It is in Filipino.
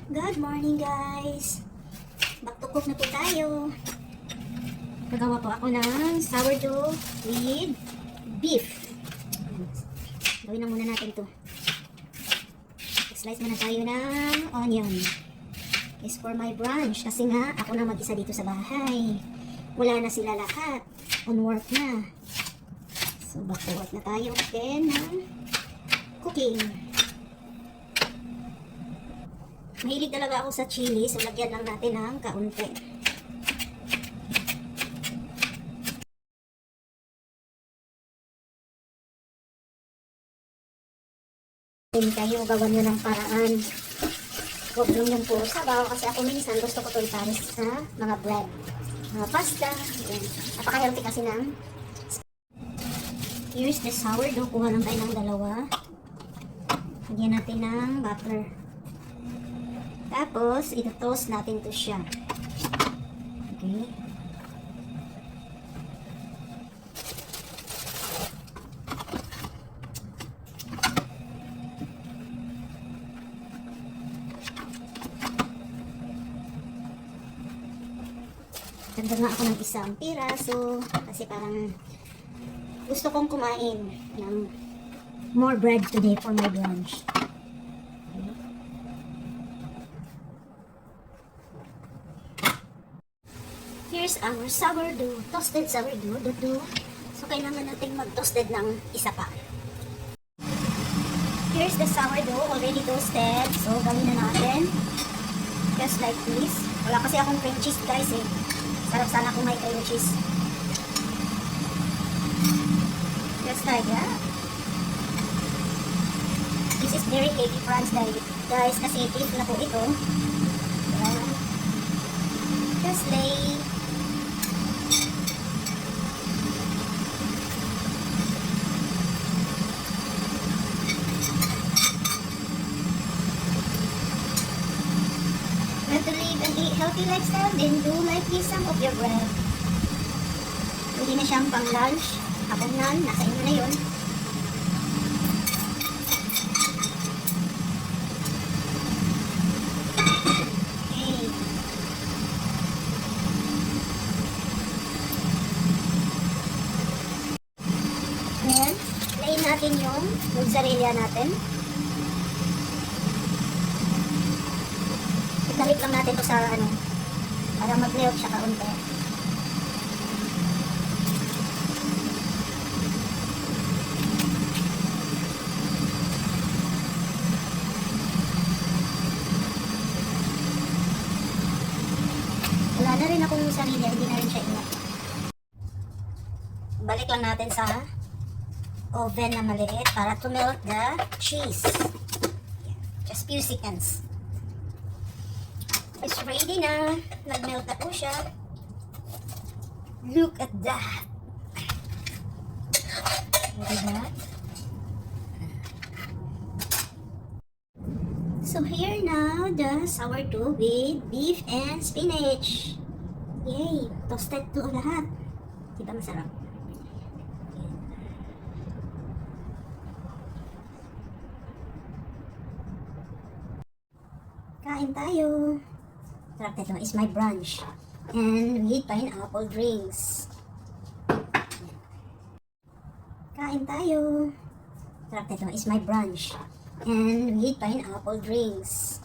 Good morning guys! Back to cook na po tayo. Nagawa po ako ng sourdough with beef. Gawin na muna natin to. Slice muna tayo ng onion. Is for my brunch. Kasi nga, ako na mag-isa dito sa bahay. Wala na sila lahat. On work na. So, back to work na tayo again ng cooking. Mahilig talaga ako sa chili, so lagyan lang natin ng kaunti. Kayo, gawan nyo ng paraan. Huwag lang yung puro sabaw kasi ako minsan gusto ko ito ipares sa mga bread, mga pasta. Napaka-healthy kasi ng. Here's the sourdough. Kuha lang tayo ng dalawa. Lagyan natin ng butter. Tapos, ito-toast natin to siya. Okay. Ganda nga ako ng isang piraso kasi parang gusto kong kumain ng more bread today for my brunch. Here's our sourdough, toasted sourdough, dodo. So, kailangan natin mag-toasted ng isa pa. Here's the sourdough, already toasted. So, gawin na natin. Just like this. Wala kasi akong cream cheese, guys, eh. Sarap sana kung may cream cheese. Just like that. This is very heavy France diet, guys, kasi beef na po ito. Ayan. Just lay. Want to live and eat healthy lifestyle, then do like this some of your bread. Pwede na siyang pang lunch, hapunan, nasa inyo na yun. Okay. Then, layin natin yung mozzarella natin. Balik lang natin to sa ano, para mag-melt siya kaunti. Wala na rin akong sarili, hindi na rin siya ingat. Balik lang natin sa oven na maliit para to melt the cheese. Just few seconds. It's ready na. Nag-melt na po siya. Look at that. Look at that. So here now the sourdough with beef and spinach. Yay! Toasted to lahat. Diba masarap? Kain tayo. Sarap nito is my brunch. And with pineapple drinks. Kain tayo. Sarap nito is my brunch. And with pineapple drinks.